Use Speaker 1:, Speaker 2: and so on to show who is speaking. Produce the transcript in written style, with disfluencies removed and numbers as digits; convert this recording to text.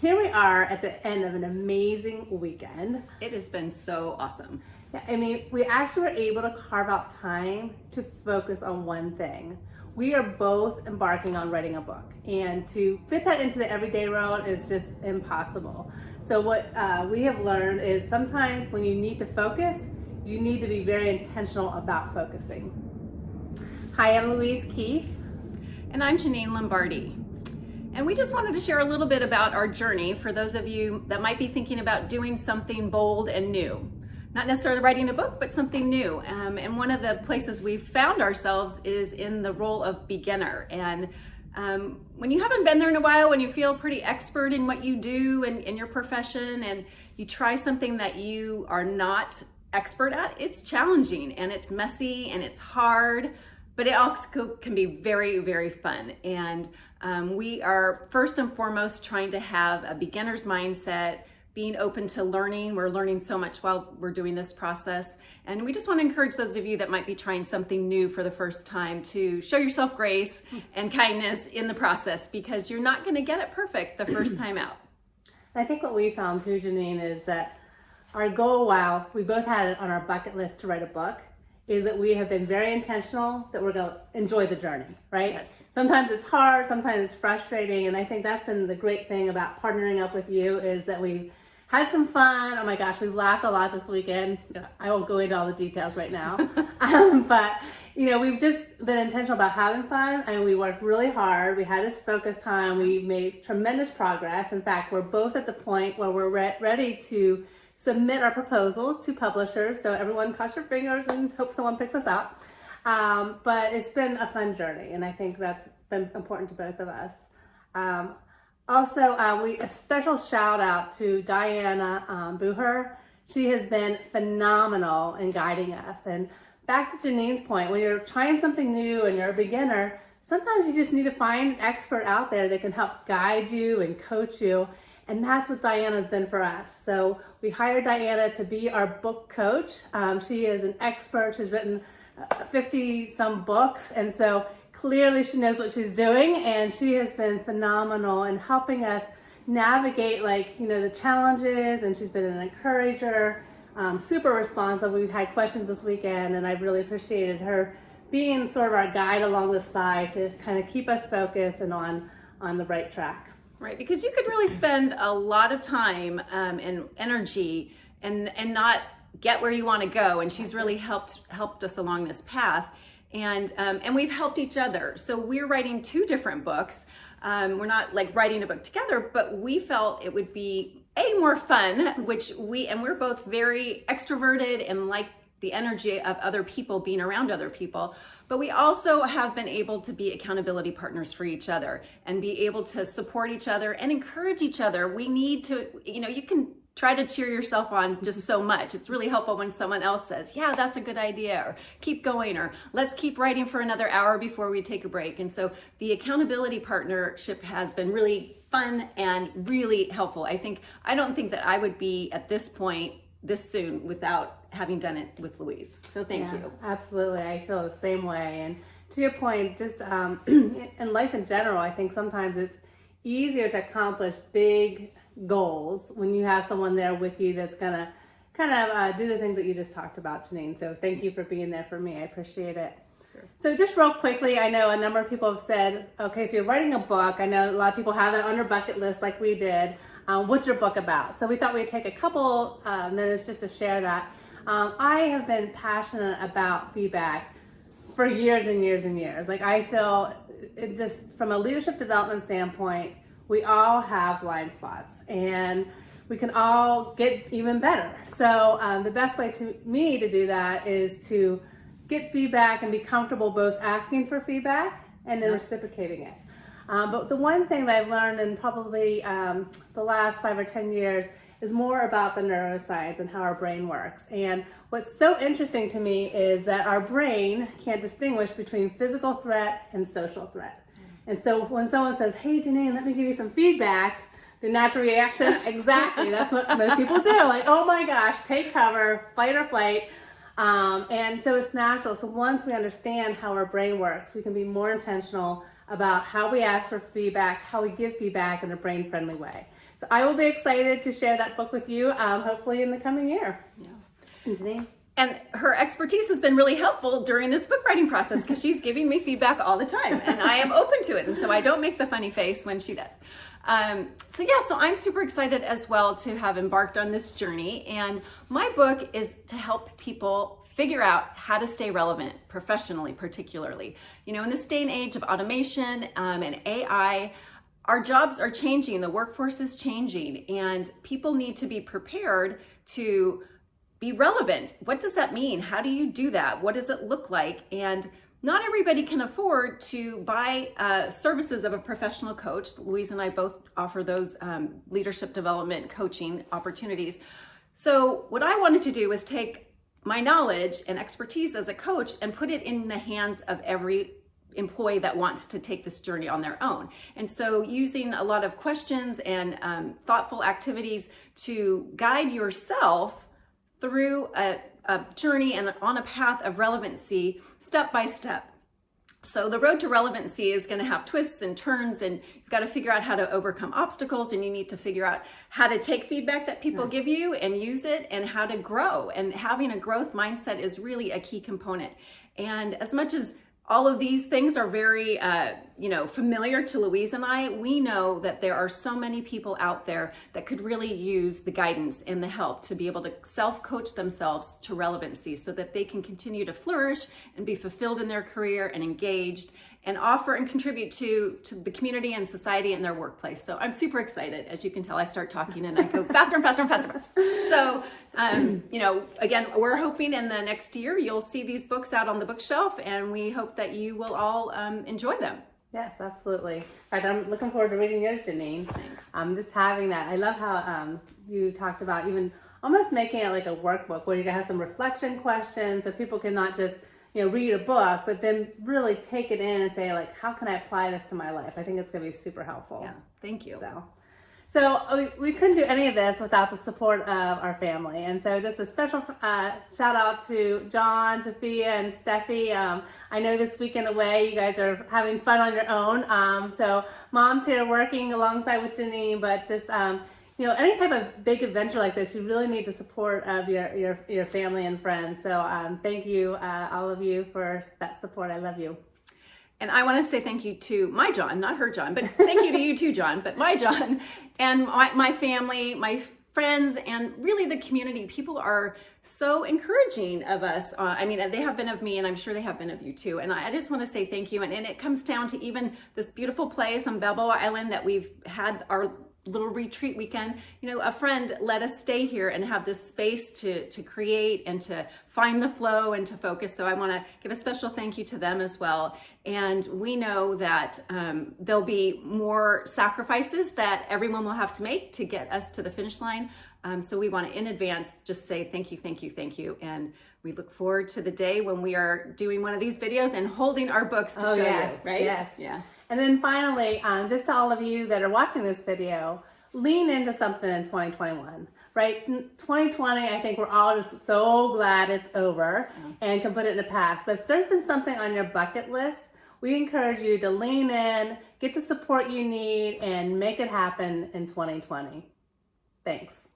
Speaker 1: Here we are at the end of an amazing weekend.
Speaker 2: It has been so awesome.
Speaker 1: Yeah, I mean, we actually were able to carve out time to focus on one thing. We are both embarking on writing a book, and to fit that into the everyday world is just impossible. So what we have learned is sometimes when you need to focus, you need to be very intentional about focusing. Hi, I'm Louise Keefe.
Speaker 2: And I'm Janine Lombardi. And we just wanted to share a little bit about our journey for those of you that might be thinking about doing something bold and new. Not necessarily writing a book, but something new. And one of the places we've found ourselves is in the role of beginner. And when you haven't been there in a while, when you feel pretty expert in what you do and in your profession, and you try something that you are not expert at, it's challenging and it's messy and it's hard, but it also can be very, very fun. And we are first and foremost trying to have a beginner's mindset, being open to learning. We're learning so much while we're doing this process. And we just want to encourage those of you that might be trying something new for the first time to show yourself grace and kindness in the process, because you're not going to get it perfect the first time out.
Speaker 1: I think what we found too, Janine, is that our goal, while we both had it on our bucket list to write a book, is that we have been very intentional that we're going to enjoy the journey, right?
Speaker 2: Yes.
Speaker 1: Sometimes it's hard, sometimes it's frustrating, and I think that's been the great thing about partnering up with you, is that we've had some fun. Oh my gosh, we've laughed a lot this weekend.
Speaker 2: Yes.
Speaker 1: I won't go into all the details right now. But, you know, we've just been intentional about having fun, and we worked really hard. We had this focus time. We made tremendous progress. In fact, we're both at the point where we're ready to submit our proposals to publishers. So everyone cross your fingers and hope someone picks us up. But it's been a fun journey, and I think that's been important to both of us. Also, a special shout out to Diana Bucher. She has been phenomenal in guiding us. And back to Janine's point, when you're trying something new and you're a beginner, sometimes you just need to find an expert out there that can help guide you and coach you. And that's what Diana's been for us. So we hired Diana to be our book coach. She is an expert. She's written 50 some books. And so clearly she knows what she's doing, and she has been phenomenal in helping us navigate the challenges, and she's been an encourager, super responsive. We've had questions this weekend, and I've really appreciated her being sort of our guide along the side to kind of keep us focused and on the right track.
Speaker 2: Right, because you could really spend a lot of time and energy and not get where you want to go. And she's really helped us along this path, and we've helped each other. So we're writing two different books. We're not like writing a book together, but we felt it would be more fun, we're both very extroverted and like the energy of other people, being around other people. But we also have been able to be accountability partners for each other and be able to support each other and encourage each other. We need to, you can try to cheer yourself on just so much. It's really helpful when someone else says, yeah, that's a good idea, or keep going, or let's keep writing for another hour before we take a break. And so the accountability partnership has been really fun and really helpful. I don't think that I would be at this point this soon without having done it with Louise. So thank you.
Speaker 1: Absolutely. I feel the same way. And to your point, just in life in general, I think sometimes it's easier to accomplish big goals when you have someone there with you that's going to kind of do the things that you just talked about, Janine. So thank you for being there for me. I appreciate it.
Speaker 2: Sure.
Speaker 1: So just real quickly, I know a number of people have said, okay, so you're writing a book. I know a lot of people have that on their bucket list like we did. What's your book about? So we thought we'd take a couple minutes just to share that. I have been passionate about feedback for years and years and years. Like, I feel it just from a leadership development standpoint, we all have blind spots and we can all get even better. So the best way to me to do that is to get feedback and be comfortable both asking for feedback and then reciprocating it. But the one thing that I've learned in probably the last 5 or 10 years is more about the neuroscience and how our brain works. And what's so interesting to me is that our brain can't distinguish between physical threat and social threat. And so when someone says, hey, Janine, let me give you some feedback, the natural reaction, exactly, that's what most people do. Like, oh my gosh, take cover, fight or flight. And so it's natural. So once we understand how our brain works, we can be more intentional about how we ask for feedback, how we give feedback in a brain-friendly way. So I will be excited to share that book with you, hopefully in the coming year.
Speaker 2: Yeah.
Speaker 1: Janine?
Speaker 2: And her expertise has been really helpful during this book writing process because she's giving me feedback all the time and I am open to it. And so I don't make the funny face when she does. So I'm super excited as well to have embarked on this journey. And my book is to help people figure out how to stay relevant professionally, particularly. You know, in this day and age of automation and AI, our jobs are changing, the workforce is changing, and people need to be prepared to be relevant. What does that mean? How do you do that? What does it look like? And not everybody can afford to buy services of a professional coach. Louise and I both offer those leadership development coaching opportunities. So what I wanted to do was take my knowledge and expertise as a coach and put it in the hands of every employee that wants to take this journey on their own. And so using a lot of questions and thoughtful activities to guide yourself through a journey and on a path of relevancy step by step. So the road to relevancy is going to have twists and turns, and you've got to figure out how to overcome obstacles, and you need to figure out how to take feedback that people give you and use it, and how to grow. And having a growth mindset is really a key component. And as much as all of these things are very, familiar to Louise and I, we know that there are so many people out there that could really use the guidance and the help to be able to self-coach themselves to relevancy so that they can continue to flourish and be fulfilled in their career and engaged and offer and contribute to the community and society and their workplace. So I'm super excited. As you can tell, I start talking and I go faster and faster and faster. So, again, we're hoping in the next year you'll see these books out on the bookshelf, and we hope that you will all enjoy them.
Speaker 1: Yes, absolutely. In fact, I'm looking forward to reading yours, Janine.
Speaker 2: Thanks.
Speaker 1: I'm just having that. I love how you talked about even almost making it like a workbook where you can have some reflection questions so people can not just read a book, but then really take it in and say, like, how can I apply this to my life? I think it's going to be super helpful.
Speaker 2: Yeah, thank you.
Speaker 1: So we couldn't do any of this without the support of our family. And so just a special shout out to John, Sophia, and Steffi. I know this weekend away, you guys are having fun on your own. So Mom's here working alongside with Janine, but just, any type of big adventure like this, you really need the support of your family and friends. So thank you, all of you, for that support. I love you.
Speaker 2: And I want to say thank you to my John, not her John, but thank you to you too, John, but my John and my family, my friends, and really the community. People are so encouraging of us. They have been of me, and I'm sure they have been of you too. And I just want to say thank you. And it comes down to even this beautiful place on Balboa Island that we've had our little retreat weekend. A friend let us stay here and have this space to create and to find the flow and to focus. So I want to give a special thank you to them as well. And we know that there'll be more sacrifices that everyone will have to make to get us to the finish line. So we want to, in advance, just say thank you, thank you, thank you. And we look forward to the day when we are doing one of these videos and holding our books to show you, right?
Speaker 1: Yes.
Speaker 2: Yeah.
Speaker 1: And then finally, just to all of you that are watching this video, lean into something in 2021, right? 2020, I think we're all just so glad it's over and can put it in the past. But if there's been something on your bucket list, we encourage you to lean in, get the support you need, and make it happen in 2020. Thanks.